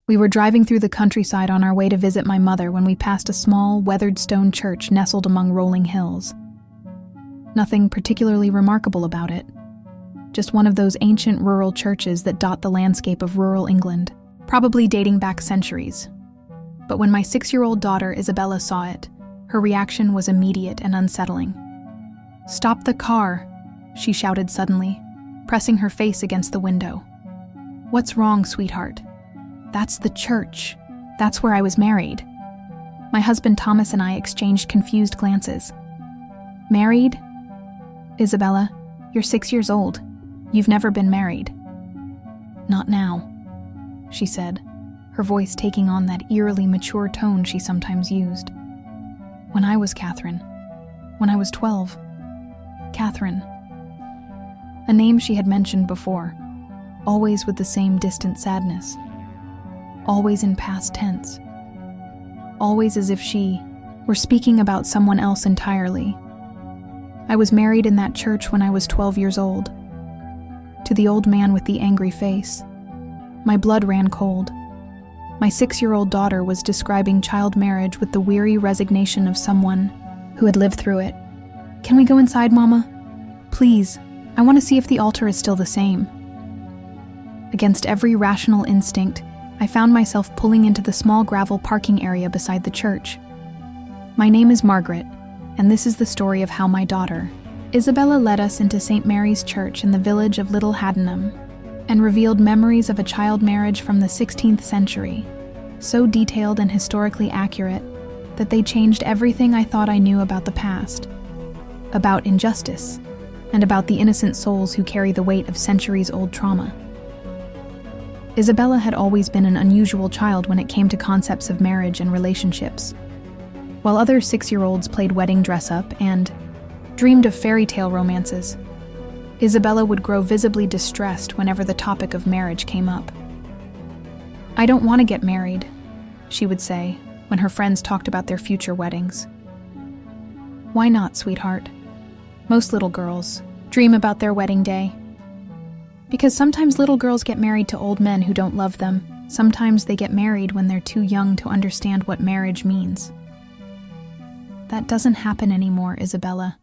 We were driving through the countryside on our way to visit my mother when we passed a small, weathered stone church nestled among rolling hills. Nothing particularly remarkable about it. Just one of those ancient rural churches that dot the landscape of rural England, probably dating back centuries. But when my 6-year-old daughter Isabella saw it, her reaction was immediate and unsettling. "Stop the car," she shouted suddenly, pressing her face against the window. "What's wrong, sweetheart?" "That's the church. That's where I was married." My husband Thomas and I exchanged confused glances. "Married? Isabella, you're 6 years old. You've never been married." "Not now," she said, her voice taking on that eerily mature tone she sometimes used. "When I was Catherine. When I was 12. Catherine." A name she had mentioned before, always with the same distant sadness. Always in past tense. Always as if she were speaking about someone else entirely. I was married in that church when I was 12 years old. To the old man with the angry face. My blood ran cold. My 6-year-old daughter was describing child marriage with the weary resignation of someone who had lived through it. "Can we go inside, Mama? Please, I want to see if the altar is still the same." Against every rational instinct, I found myself pulling into the small gravel parking area beside the church. My name is Margaret, and this is the story of how my daughter, Isabella, led us into St. Mary's Church in the village of Little Haddenham, and revealed memories of a child marriage from the 16th century, so detailed and historically accurate that they changed everything I thought I knew about the past, about injustice, and about the innocent souls who carry the weight of centuries-old trauma. Isabella had always been an unusual child when it came to concepts of marriage and relationships. While other 6-year-olds played wedding dress-up and dreamed of fairy tale romances, Isabella would grow visibly distressed whenever the topic of marriage came up. "I don't want to get married," she would say when her friends talked about their future weddings. "Why not, sweetheart? Most little girls dream about their wedding day. Because sometimes little girls get married to old men who don't love them. Sometimes they get married when they're too young to understand what marriage means." "That doesn't happen anymore, Isabella.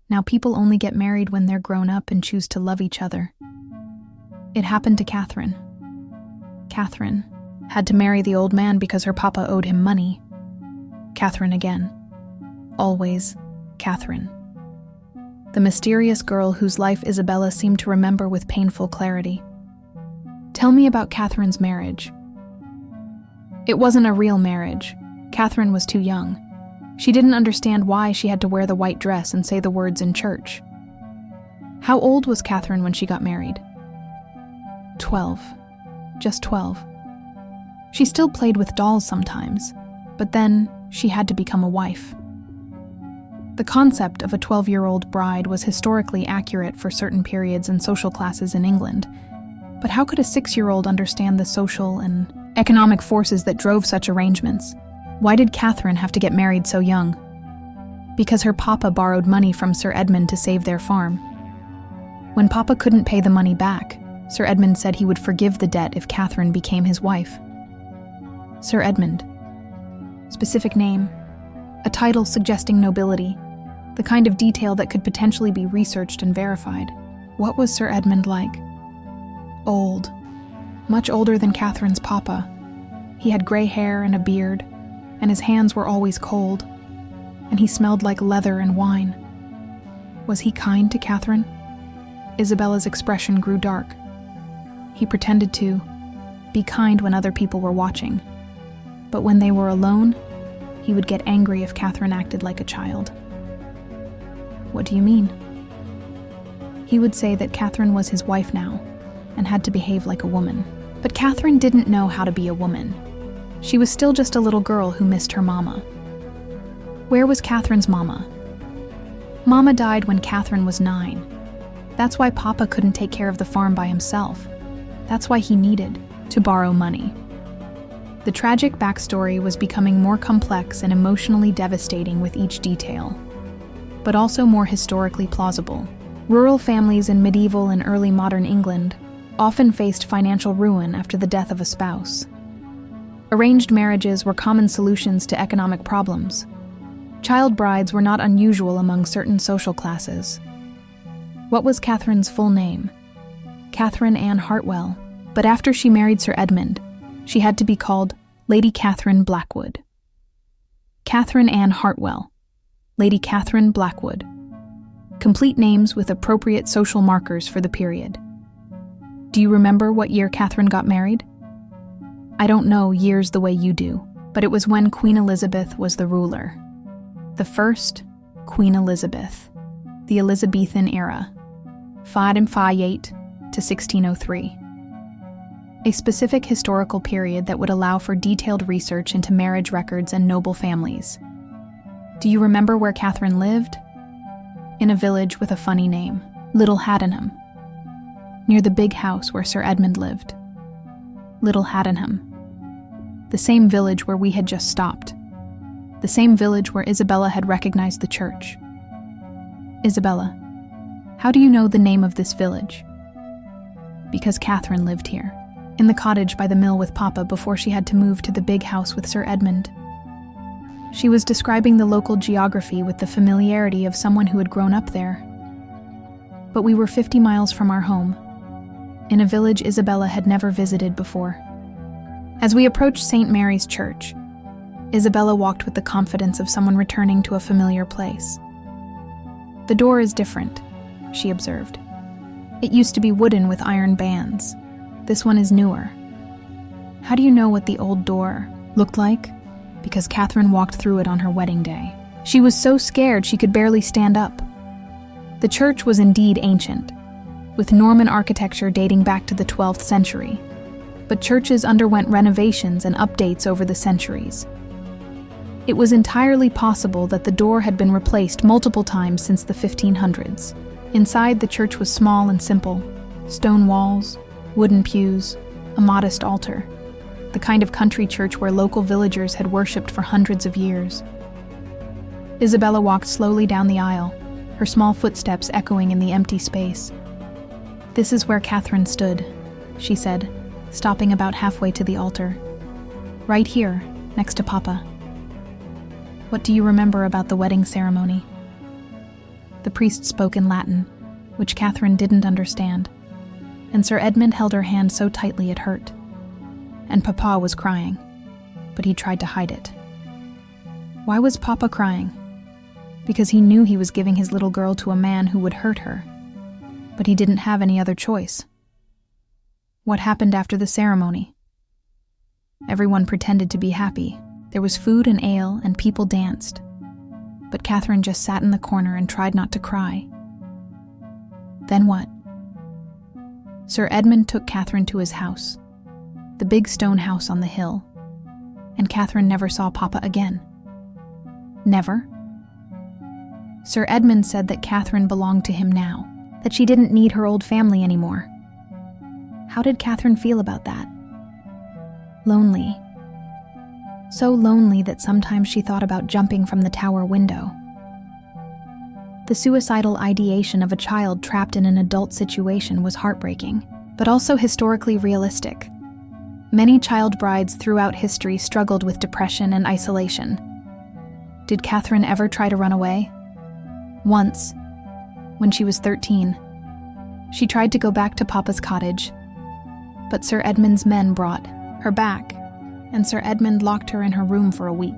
Now people only get married when they're grown up and choose to love each other." It happened to Catherine. Catherine had to marry the old man because her papa owed him money. Catherine again. Always Catherine. The mysterious girl whose life Isabella seemed to remember with painful clarity. "Tell me about Catherine's marriage." "It wasn't a real marriage. Catherine was too young. She didn't understand why she had to wear the white dress and say the words in church." "How old was Catherine when she got married?" 12. Just 12. She still played with dolls sometimes, but then she had to become a wife. The concept of a 12-year-old bride was historically accurate for certain periods and social classes in England, but how could a 6-year-old understand the social and economic forces that drove such arrangements? Why did Catherine have to get married so young? Because her papa borrowed money from Sir Edmund to save their farm. When papa couldn't pay the money back, Sir Edmund said he would forgive the debt if Catherine became his wife. Sir Edmund. Specific name. A title suggesting nobility. The kind of detail that could potentially be researched and verified. What was Sir Edmund like? Old. Much older than Catherine's papa. He had gray hair and a beard, and his hands were always cold, and he smelled like leather and wine. Was he kind to Catherine? Isabella's expression grew dark. He pretended to be kind when other people were watching, but when they were alone, he would get angry if Catherine acted like a child. What do you mean? He would say that Catherine was his wife now, and had to behave like a woman. But Catherine didn't know how to be a woman. She was still just a little girl who missed her mama. Where was Catherine's mama? Mama died when Catherine was 9. That's why Papa couldn't take care of the farm by himself. That's why he needed to borrow money. The tragic backstory was becoming more complex and emotionally devastating with each detail, but also more historically plausible. Rural families in medieval and early modern England often faced financial ruin after the death of a spouse. Arranged marriages were common solutions to economic problems. Child brides were not unusual among certain social classes. What was Catherine's full name? Catherine Anne Hartwell, but after she married Sir Edmund, she had to be called Lady Catherine Blackwood. Catherine Anne Hartwell, Lady Catherine Blackwood. Complete names with appropriate social markers for the period. Do you remember what year Catherine got married? I don't know years the way you do, but it was when Queen Elizabeth was the ruler. The first Queen Elizabeth, the Elizabethan era, 1558 to 1603. A specific historical period that would allow for detailed research into marriage records and noble families. Do you remember where Catherine lived? In a village with a funny name, Little Haddenham, near the big house where Sir Edmund lived. Little Haddenham. The same village where we had just stopped. The same village where Isabella had recognized the church. Isabella, how do you know the name of this village? Because Catherine lived here, in the cottage by the mill with Papa before she had to move to the big house with Sir Edmund. She was describing the local geography with the familiarity of someone who had grown up there. But we were 50 miles from our home, in a village Isabella had never visited before. As we approached St. Mary's Church, Isabella walked with the confidence of someone returning to a familiar place. The door is different, she observed. It used to be wooden with iron bands. This one is newer. How do you know what the old door looked like? Because Catherine walked through it on her wedding day. She was so scared she could barely stand up. The church was indeed ancient, with Norman architecture dating back to the 12th century, but churches underwent renovations and updates over the centuries. It was entirely possible that the door had been replaced multiple times since the 1500s. Inside, the church was small and simple: stone walls, wooden pews, a modest altar, the kind of country church where local villagers had worshipped for hundreds of years. Isabella walked slowly down the aisle, her small footsteps echoing in the empty space. "This is where Catherine stood," she said, stopping about halfway to the altar. "Right here, next to Papa." "What do you remember about the wedding ceremony?" The priest spoke in Latin, which Catherine didn't understand, and Sir Edmund held her hand so tightly it hurt. And Papa was crying, but he tried to hide it. Why was Papa crying? Because he knew he was giving his little girl to a man who would hurt her, but he didn't have any other choice. What happened after the ceremony? Everyone pretended to be happy. There was food and ale, and people danced. But Catherine just sat in the corner and tried not to cry. Then what? Sir Edmund took Catherine to his house, the big stone house on the hill, and Catherine never saw Papa again. Never? Sir Edmund said that Catherine belonged to him now, that she didn't need her old family anymore. How did Catherine feel about that? Lonely. So lonely that sometimes she thought about jumping from the tower window. The suicidal ideation of a child trapped in an adult situation was heartbreaking, but also historically realistic. Many child brides throughout history struggled with depression and isolation. Did Catherine ever try to run away? Once, when she was 13, she tried to go back to Papa's cottage, but Sir Edmund's men brought her back, and Sir Edmund locked her in her room for a week.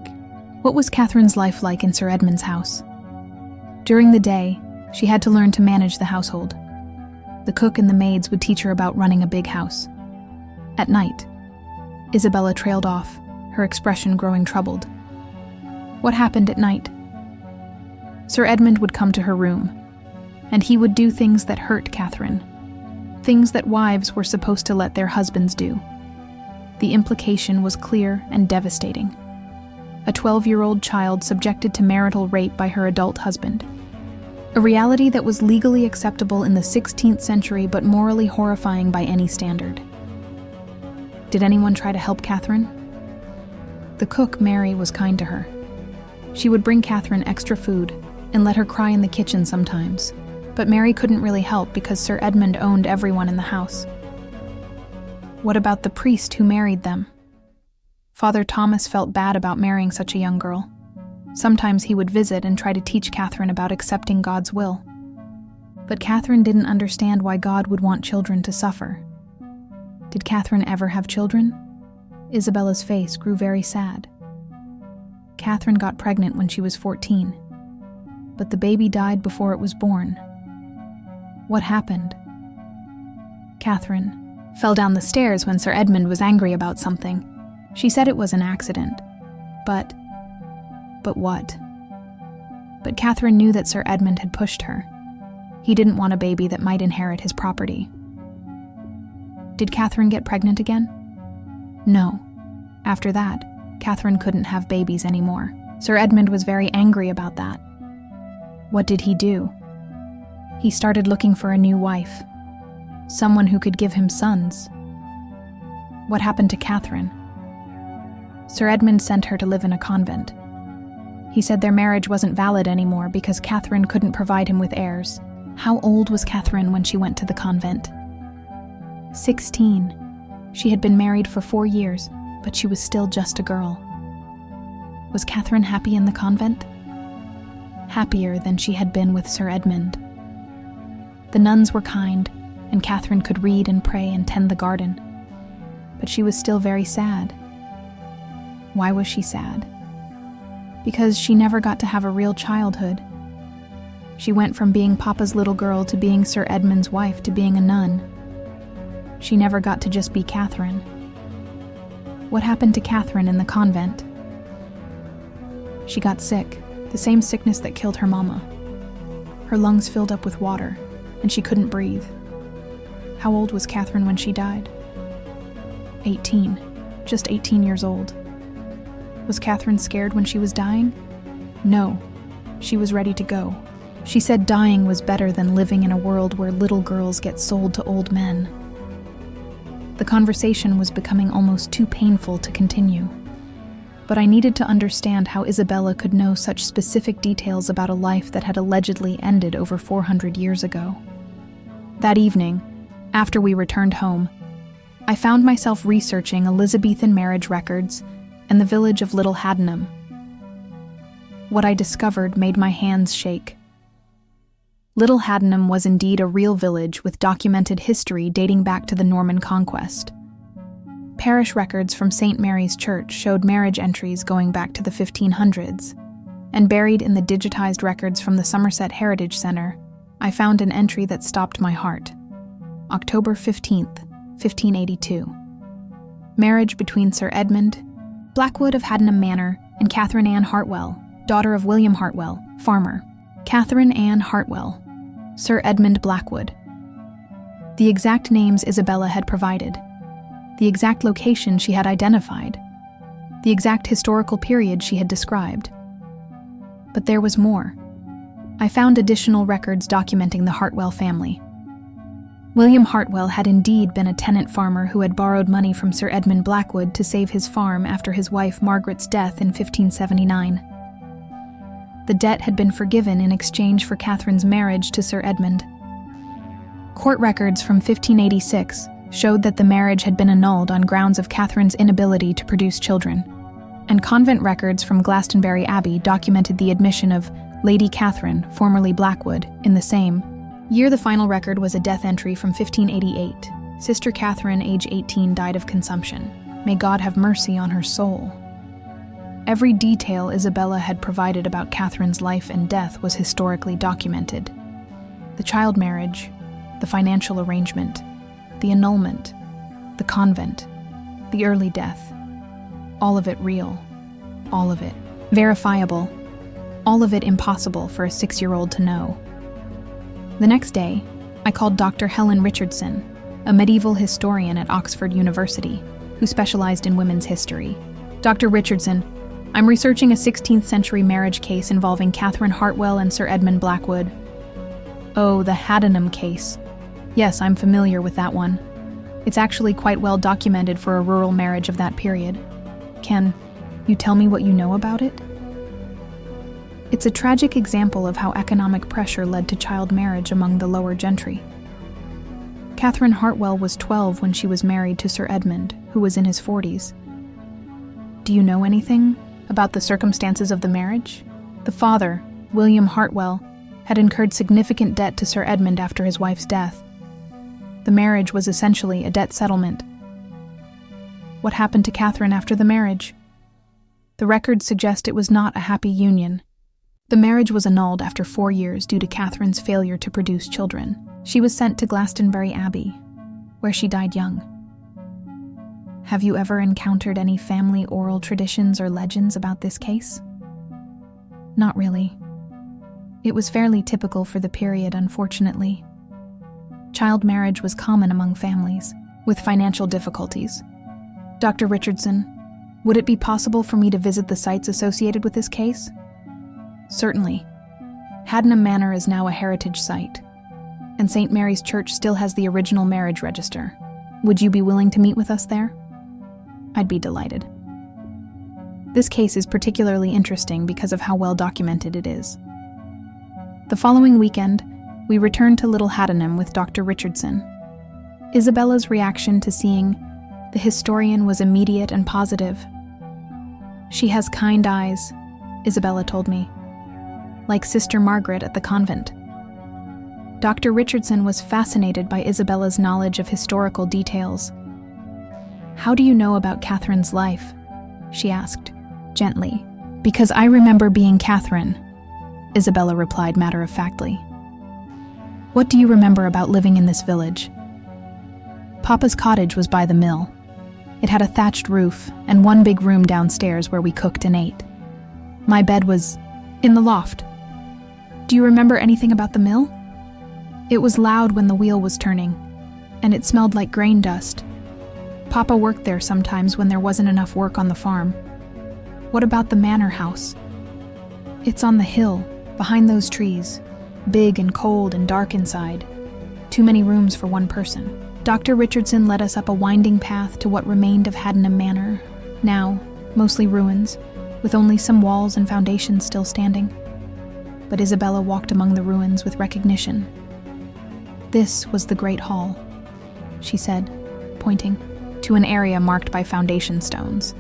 What was Catherine's life like in Sir Edmund's house? During the day, she had to learn to manage the household. The cook and the maids would teach her about running a big house. At night, Isabella trailed off, her expression growing troubled. What happened at night? Sir Edmund would come to her room, and he would do things that hurt Catherine, things that wives were supposed to let their husbands do. The implication was clear and devastating. A 12-year-old child subjected to marital rape by her adult husband. A reality that was legally acceptable in the 16th century but morally horrifying by any standard. Did anyone try to help Catherine? The cook, Mary, was kind to her. She would bring Catherine extra food and let her cry in the kitchen sometimes, but Mary couldn't really help because Sir Edmund owned everyone in the house. What about the priest who married them? Father Thomas felt bad about marrying such a young girl. Sometimes he would visit and try to teach Catherine about accepting God's will. But Catherine didn't understand why God would want children to suffer. Did Catherine ever have children? Isabella's face grew very sad. Catherine got pregnant when she was 14, but the baby died before it was born. What happened? Catherine fell down the stairs when Sir Edmund was angry about something. She said it was an accident. But what? But Catherine knew that Sir Edmund had pushed her. He didn't want a baby that might inherit his property. Did Catherine get pregnant again? No. After that, Catherine couldn't have babies anymore. Sir Edmund was very angry about that. What did he do? He started looking for a new wife. Someone who could give him sons. What happened to Catherine? Sir Edmund sent her to live in a convent. He said their marriage wasn't valid anymore because Catherine couldn't provide him with heirs. How old was Catherine when she went to the convent? 16. She had been married for 4 years, but she was still just a girl. Was Catherine happy in the convent? Happier than she had been with Sir Edmund. The nuns were kind, and Catherine could read and pray and tend the garden. But she was still very sad. Why was she sad? Because she never got to have a real childhood. She went from being Papa's little girl to being Sir Edmund's wife to being a nun. She never got to just be Catherine. What happened to Catherine in the convent? She got sick, the same sickness that killed her mama. Her lungs filled up with water, and she couldn't breathe. How old was Catherine when she died? 18. Just 18 years old. Was Catherine scared when she was dying? No. She was ready to go. She said dying was better than living in a world where little girls get sold to old men. The conversation was becoming almost too painful to continue. But I needed to understand how Isabella could know such specific details about a life that had allegedly ended over 400 years ago. That evening, after we returned home, I found myself researching Elizabethan marriage records and the village of Little Haddenham. What I discovered made my hands shake. Little Haddenham was indeed a real village with documented history dating back to the Norman conquest. Parish records from St. Mary's Church showed marriage entries going back to the 1500s, and buried in the digitized records from the Somerset Heritage Center, I found an entry that stopped my heart. October 15th, 1582. Marriage between Sir Edmund Blackwood of Haddenham Manor and Catherine Anne Hartwell, daughter of William Hartwell, farmer. Catherine Anne Hartwell, Sir Edmund Blackwood. The exact names Isabella had provided. The exact location she had identified. The exact historical period she had described. But there was more. I found additional records documenting the Hartwell family. William Hartwell had indeed been a tenant farmer who had borrowed money from Sir Edmund Blackwood to save his farm after his wife Margaret's death in 1579. The debt had been forgiven in exchange for Catherine's marriage to Sir Edmund. Court records from 1586 showed that the marriage had been annulled on grounds of Catherine's inability to produce children, and convent records from Glastonbury Abbey documented the admission of Lady Catherine, formerly Blackwood, in the same year. The final record was a death entry from 1588. Sister Catherine, age 18, died of consumption. May God have mercy on her soul. Every detail Isabella had provided about Catherine's life and death was historically documented. The child marriage, the financial arrangement, the annulment, the convent, the early death. All of it real. All of it verifiable. All of it impossible for a 6-year-old to know. The next day, I called Dr. Helen Richardson, a medieval historian at Oxford University, who specialized in women's history. Dr. Richardson, I'm researching a 16th century marriage case involving Catherine Hartwell and Sir Edmund Blackwood. Oh, the Haddenham case. Yes, I'm familiar with that one. It's actually quite well documented for a rural marriage of that period. Can you tell me what you know about it? It's a tragic example of how economic pressure led to child marriage among the lower gentry. Catherine Hartwell was 12 when she was married to Sir Edmund, who was in his 40s. Do you know anything about the circumstances of the marriage? The father, William Hartwell, had incurred significant debt to Sir Edmund after his wife's death. The marriage was essentially a debt settlement. What happened to Catherine after the marriage? The records suggest it was not a happy union. The marriage was annulled after 4 years due to Catherine's failure to produce children. She was sent to Glastonbury Abbey, where she died young. Have you ever encountered any family oral traditions or legends about this case? Not really. It was fairly typical for the period, unfortunately. Child marriage was common among families with financial difficulties. Dr. Richardson, would it be possible for me to visit the sites associated with this case? Certainly. Haddenham Manor is now a heritage site, and St. Mary's Church still has the original marriage register. Would you be willing to meet with us there? I'd be delighted. This case is particularly interesting because of how well documented it is. The following weekend, we returned to Little Haddenham with Dr. Richardson. Isabella's reaction to seeing the historian was immediate and positive. She has kind eyes, Isabella told me, like Sister Margaret at the convent. Dr. Richardson was fascinated by Isabella's knowledge of historical details. How do you know about Catherine's life? She asked, gently. Because I remember being Catherine, Isabella replied matter-of-factly. What do you remember about living in this village? Papa's cottage was by the mill. It had a thatched roof and one big room downstairs where we cooked and ate. My bed was in the loft. Do you remember anything about the mill? It was loud when the wheel was turning, and it smelled like grain dust. Papa worked there sometimes when there wasn't enough work on the farm. What about the manor house? It's on the hill, behind those trees, big and cold and dark inside. Too many rooms for one person. Dr. Richardson led us up a winding path to what remained of Haddenham Manor, now mostly ruins, with only some walls and foundations still standing. But Isabella walked among the ruins with recognition. This was the Great Hall, she said, pointing to an area marked by foundation stones,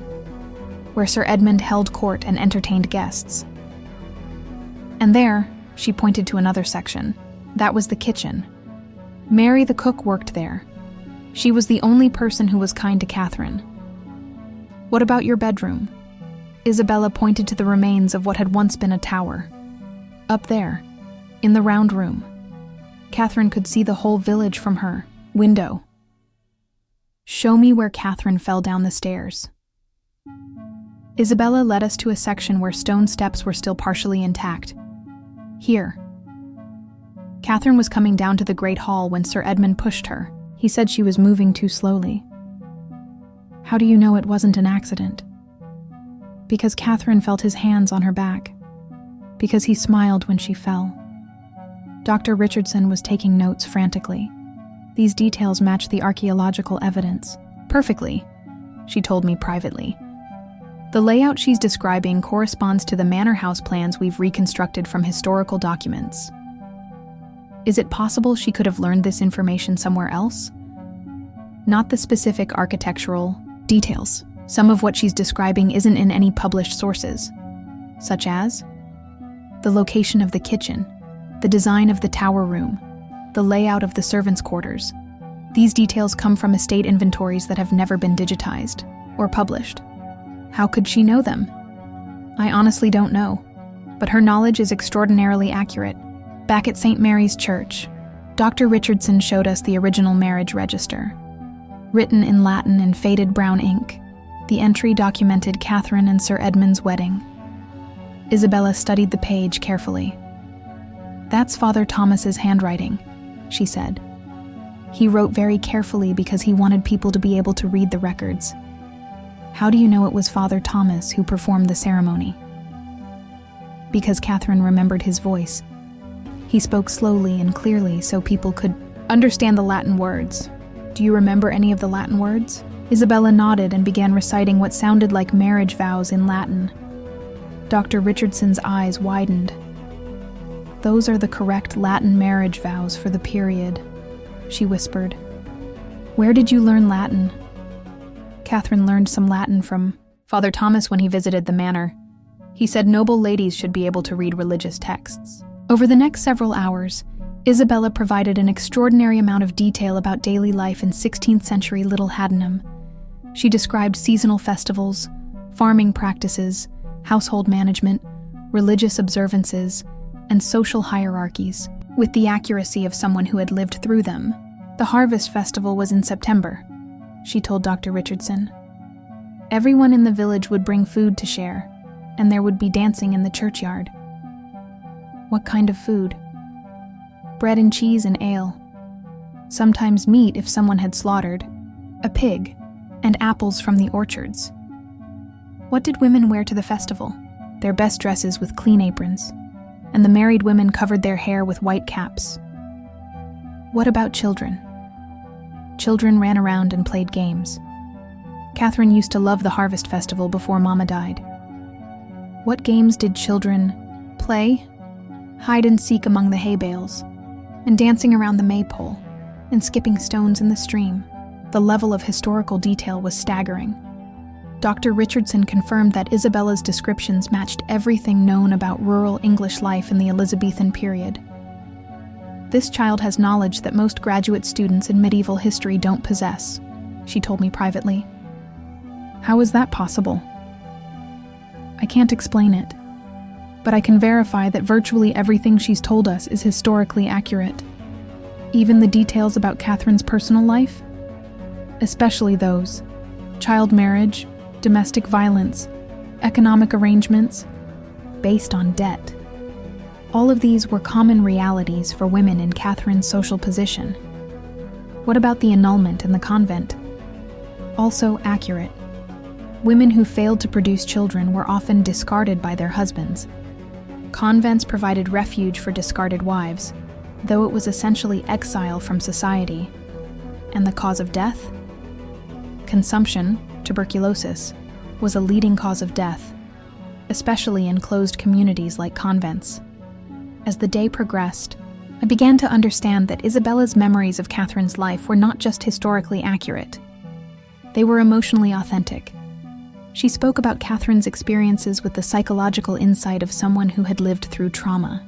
where Sir Edmund held court and entertained guests. And there, she pointed to another section. That was the kitchen. Mary the cook worked there. She was the only person who was kind to Catherine. What about your bedroom? Isabella pointed to the remains of what had once been a tower. Up there, in the round room, Catherine could see the whole village from her window. Show me where Catherine fell down the stairs. Isabella led us to a section where stone steps were still partially intact. Here. Catherine was coming down to the Great Hall when Sir Edmund pushed her. He said she was moving too slowly. How do you know it wasn't an accident? Because Catherine felt his hands on her back. Because he smiled when she fell. Dr. Richardson was taking notes frantically. These details matched the archaeological evidence perfectly, she told me privately. The layout she's describing corresponds to the manor house plans we've reconstructed from historical documents. Is it possible she could have learned this information somewhere else? Not the specific architectural details. Some of what she's describing isn't in any published sources, such as the location of the kitchen, the design of the tower room, the layout of the servants' quarters. These details come from estate inventories that have never been digitized or published. How could she know them? I honestly don't know, but her knowledge is extraordinarily accurate. Back at St. Mary's Church, Dr. Richardson showed us the original marriage register. Written in Latin in faded brown ink, the entry documented Catherine and Sir Edmund's wedding. Isabella studied the page carefully. That's Father Thomas's handwriting, she said. He wrote very carefully because he wanted people to be able to read the records. How do you know it was Father Thomas who performed the ceremony? Because Catherine remembered his voice. He spoke slowly and clearly so people could understand the Latin words. Do you remember any of the Latin words? Isabella nodded and began reciting what sounded like marriage vows in Latin. Dr. Richardson's eyes widened. Those are the correct Latin marriage vows for the period, she whispered. Where did you learn Latin? Catherine learned some Latin from Father Thomas, when he visited the manor, he said noble ladies should be able to read religious texts. Over the next several hours, Isabella provided an extraordinary amount of detail about daily life in 16th century Little Haddenham. She described seasonal festivals, farming practices, household management, religious observances, and social hierarchies, with the accuracy of someone who had lived through them. The harvest festival was in September, she told Dr. Richardson. Everyone in the village would bring food to share, and there would be dancing in the churchyard. What kind of food? Bread and cheese and ale. Sometimes meat if someone had slaughtered, a pig, and apples from the orchards. What did women wear to the festival? Their best dresses with clean aprons, and the married women covered their hair with white caps. What about children? Children ran around and played games. Catherine used to love the harvest festival before Mama died. What games did children play? Hide and seek among the hay bales, and dancing around the maypole, and skipping stones in the stream. The level of historical detail was staggering. Dr. Richardson confirmed that Isabella's descriptions matched everything known about rural English life in the Elizabethan period. This child has knowledge that most graduate students in medieval history don't possess, she told me privately. How is that possible? I can't explain it, but I can verify that virtually everything she's told us is historically accurate. Even the details about Catherine's personal life, especially those: child marriage, domestic violence, economic arrangements, based on debt. All of these were common realities for women in Catherine's social position. What about the annulment in the convent? Also accurate. Women who failed to produce children were often discarded by their husbands. Convents provided refuge for discarded wives, though it was essentially exile from society. And the cause of death? Consumption, tuberculosis, was a leading cause of death, especially in closed communities like convents. As the day progressed, I began to understand that Isabella's memories of Catherine's life were not just historically accurate. They were emotionally authentic. She spoke about Catherine's experiences with the psychological insight of someone who had lived through trauma.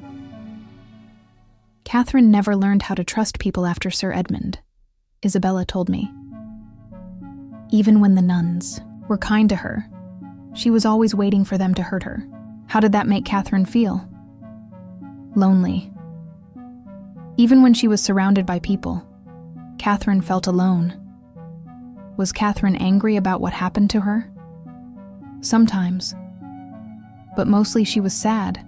Catherine never learned how to trust people after Sir Edmund, Isabella told me. Even when the nuns were kind to her, she was always waiting for them to hurt her. How did that make Catherine feel? Lonely. Even when she was surrounded by people, Catherine felt alone. Was Catherine angry about what happened to her? Sometimes. But mostly she was sad.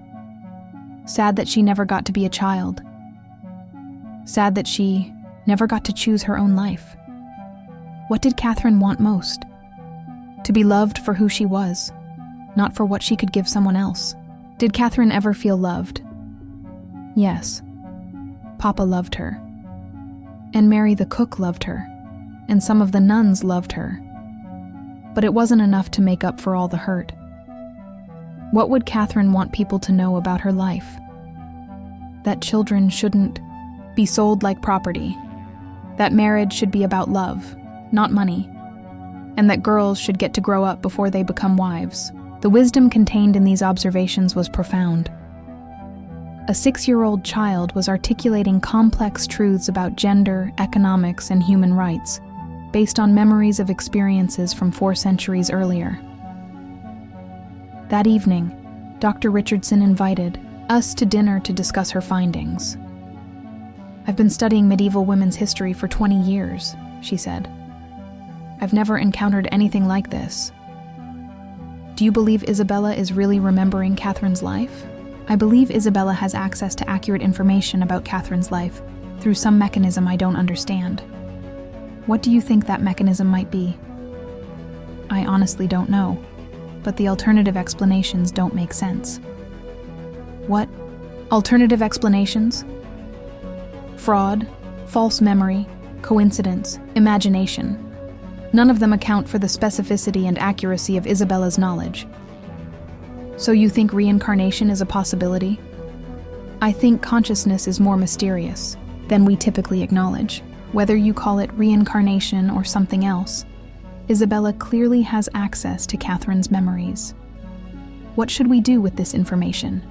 Sad that she never got to be a child. Sad that she never got to choose her own life. What did Catherine want most? To be loved for who she was, not for what she could give someone else. Did Catherine ever feel loved? Yes. Papa loved her. And Mary the cook loved her. And some of the nuns loved her. But it wasn't enough to make up for all the hurt. What would Catherine want people to know about her life? That children shouldn't be sold like property. That marriage should be about love, not money. And that girls should get to grow up before they become wives. The wisdom contained in these observations was profound. A 6-year-old child was articulating complex truths about gender, economics, and human rights, based on memories of experiences from 4 centuries earlier. That evening, Dr. Richardson invited us to dinner to discuss her findings. I've been studying medieval women's history for 20 years, she said. I've never encountered anything like this. Do you believe Isabella is really remembering Catherine's life? I believe Isabella has access to accurate information about Catherine's life through some mechanism I don't understand. What do you think that mechanism might be? I honestly don't know, but the alternative explanations don't make sense. What? Alternative explanations? Fraud, false memory, coincidence, imagination. None of them account for the specificity and accuracy of Isabella's knowledge. So you think reincarnation is a possibility? I think consciousness is more mysterious than we typically acknowledge. Whether you call it reincarnation or something else, Isabella clearly has access to Catherine's memories. What should we do with this information?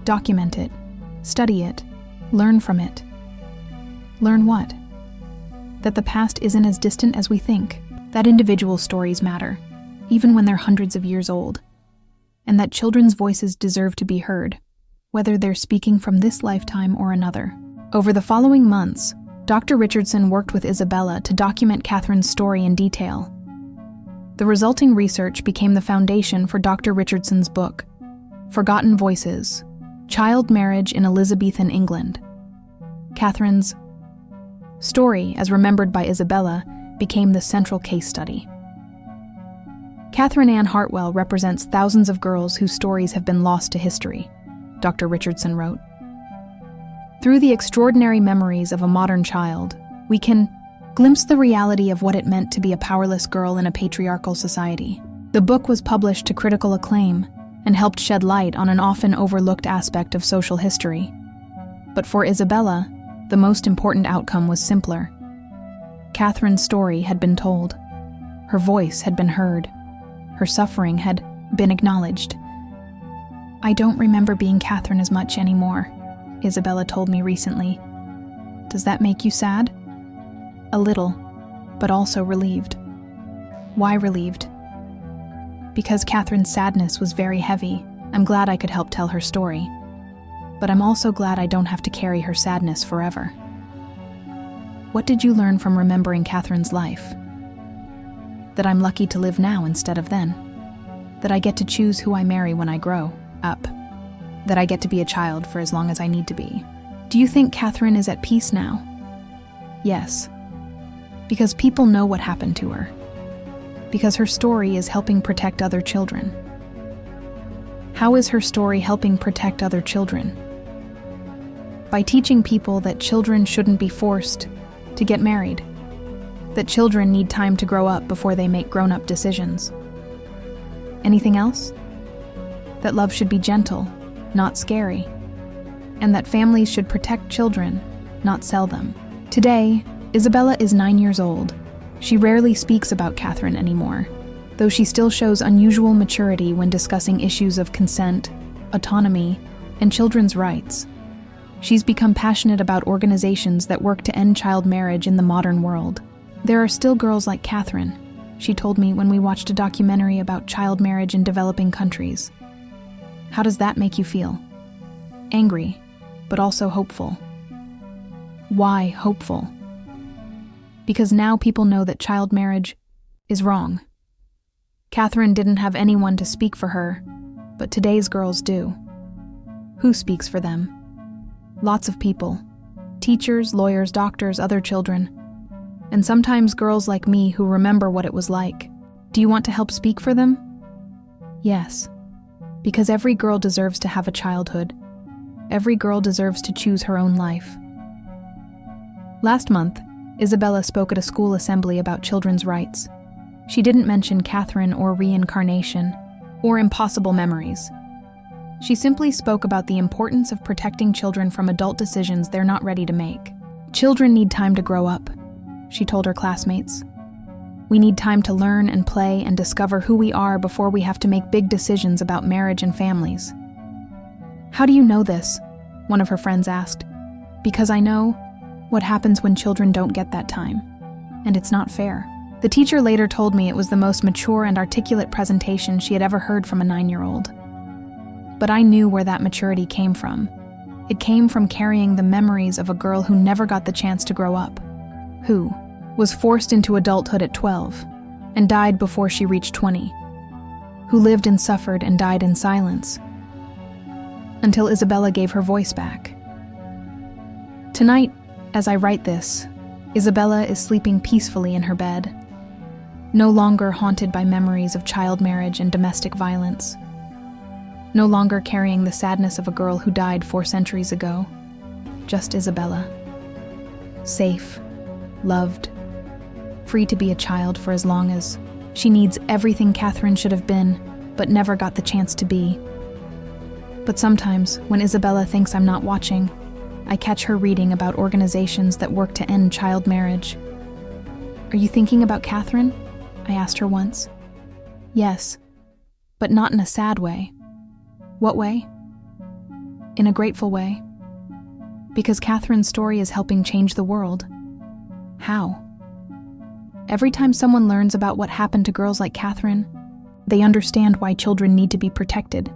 Document it, study it, learn from it. Learn what? That the past isn't as distant as we think, that individual stories matter, even when they're hundreds of years old, and that children's voices deserve to be heard, whether they're speaking from this lifetime or another. Over the following months, Dr. Richardson worked with Isabella to document Catherine's story in detail. The resulting research became the foundation for Dr. Richardson's book, Forgotten Voices: Child Marriage in Elizabethan England. Catherine's story, as remembered by Isabella, became the central case study. Catherine Ann Hartwell represents thousands of girls whose stories have been lost to history, Dr. Richardson wrote. Through the extraordinary memories of a modern child, we can glimpse the reality of what it meant to be a powerless girl in a patriarchal society. The book was published to critical acclaim and helped shed light on an often overlooked aspect of social history. But for Isabella, the most important outcome was simpler. Catherine's story had been told. Her voice had been heard. Her suffering had been acknowledged. "I don't remember being Catherine as much anymore," Isabella told me recently. "Does that make you sad?" "A little, but also relieved." "Why relieved?" "Because Catherine's sadness was very heavy. I'm glad I could help tell her story. But I'm also glad I don't have to carry her sadness forever." What did you learn from remembering Catherine's life? That I'm lucky to live now instead of then. That I get to choose who I marry when I grow up. That I get to be a child for as long as I need to be. Do you think Catherine is at peace now? Yes. Because people know what happened to her. Because her story is helping protect other children. How is her story helping protect other children? By teaching people that children shouldn't be forced to get married. That children need time to grow up before they make grown-up decisions. Anything else? That love should be gentle, not scary. And that families should protect children, not sell them. Today, Isabella is 9 years old. She rarely speaks about Catherine anymore, though she still shows unusual maturity when discussing issues of consent, autonomy, and children's rights. She's become passionate about organizations that work to end child marriage in the modern world. "There are still girls like Catherine," she told me when we watched a documentary about child marriage in developing countries. How does that make you feel? Angry, but also hopeful. Why hopeful? Because now people know that child marriage is wrong. Catherine didn't have anyone to speak for her, but today's girls do. Who speaks for them? Lots of people. Teachers, lawyers, doctors, other children. And sometimes girls like me who remember what it was like. Do you want to help speak for them? Yes. Because every girl deserves to have a childhood. Every girl deserves to choose her own life. Last month, Isabella spoke at a school assembly about children's rights. She didn't mention Catherine or reincarnation, or impossible memories. She simply spoke about the importance of protecting children from adult decisions they're not ready to make. "Children need time to grow up," she told her classmates. "We need time to learn and play and discover who we are before we have to make big decisions about marriage and families." "How do you know this?" one of her friends asked. "Because I know what happens when children don't get that time, and it's not fair." The teacher later told me it was the most mature and articulate presentation she had ever heard from a 9-year-old. But I knew where that maturity came from. It came from carrying the memories of a girl who never got the chance to grow up, who was forced into adulthood at 12 and died before she reached 20, who lived and suffered and died in silence, until Isabella gave her voice back. Tonight, as I write this, Isabella is sleeping peacefully in her bed, no longer haunted by memories of child marriage and domestic violence, no longer carrying the sadness of a girl who died 4 centuries ago, just Isabella. Safe, loved, free to be a child for as long as she needs everything Catherine should have been, but never got the chance to be. But sometimes, when Isabella thinks I'm not watching, I catch her reading about organizations that work to end child marriage. Are you thinking about Catherine? I asked her once. Yes, but not in a sad way. What way? In a grateful way. Because Catherine's story is helping change the world. How? Every time someone learns about what happened to girls like Catherine, they understand why children need to be protected.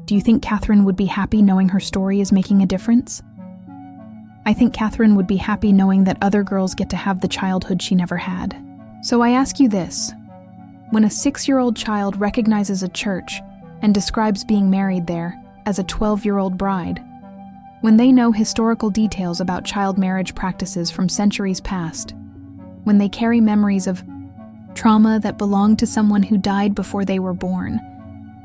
Do you think Catherine would be happy knowing her story is making a difference? I think Catherine would be happy knowing that other girls get to have the childhood she never had. So I ask you this. When a 6-year-old child recognizes a church and describes being married there as a 12-year-old bride, when they know historical details about child marriage practices from centuries past, when they carry memories of trauma that belonged to someone who died before they were born,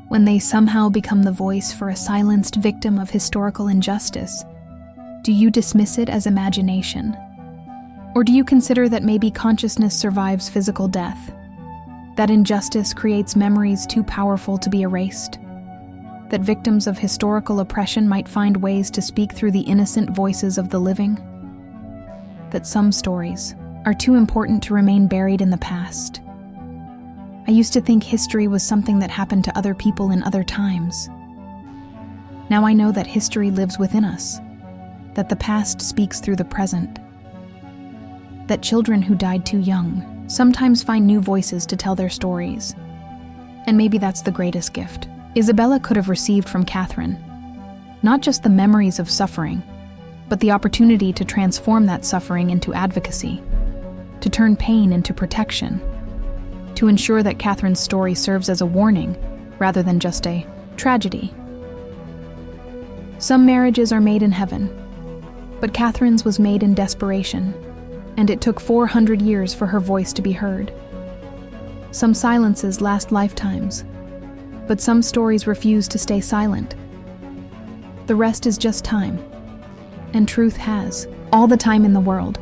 when they somehow become the voice for a silenced victim of historical injustice, do you dismiss it as imagination? Or do you consider that maybe consciousness survives physical death? That injustice creates memories too powerful to be erased? That victims of historical oppression might find ways to speak through the innocent voices of the living? That some stories are too important to remain buried in the past? I used to think history was something that happened to other people in other times. Now I know that history lives within us, that the past speaks through the present, that children who died too young sometimes find new voices to tell their stories. And maybe that's the greatest gift Isabella could have received from Catherine. Not just the memories of suffering, but the opportunity to transform that suffering into advocacy, to turn pain into protection, to ensure that Catherine's story serves as a warning rather than just a tragedy. Some marriages are made in heaven, but Catherine's was made in desperation, and it took 400 years for her voice to be heard. Some silences last lifetimes, but some stories refuse to stay silent. The rest is just time, and truth has all the time in the world.